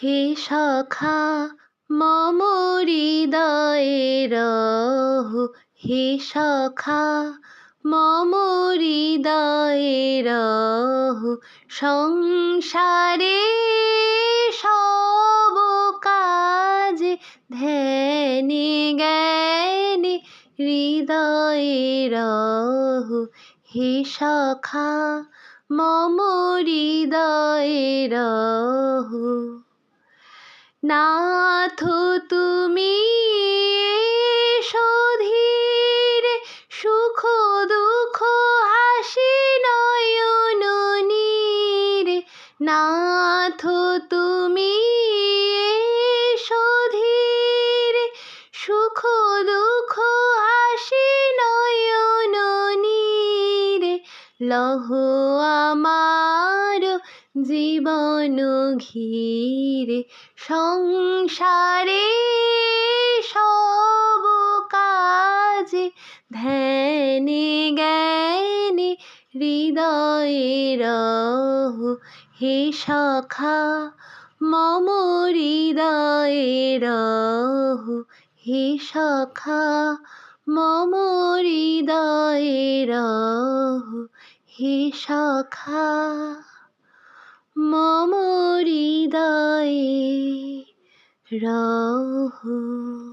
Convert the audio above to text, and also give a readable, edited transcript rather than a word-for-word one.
হে সখা মম হৃদয়ে রহো, হে সখা মম হৃদয়ে রহো। সংসারে সব কাজে ধ্যানে জ্ঞানে হৃদয়ে রহো, হে সখা মম হৃদয়ে রহো। নাথ তুমি এসো ধীরে, সুখ দুঃখ হাসি নয়ন নীরে। নাথ তুমি এসো ধীরে, সুখ দুঃখ হাসি নয়ন নীরে। লহো আমার জীবন ঘিরে, সংসারে সব কাজে ধ্যানে জ্ঞানে হৃদয়ে রহো, হে সখা মম হৃদয়ে রহো, হে সখা মম হৃদয়ে রহো, হে সখা মম হৃদয়ে রহো।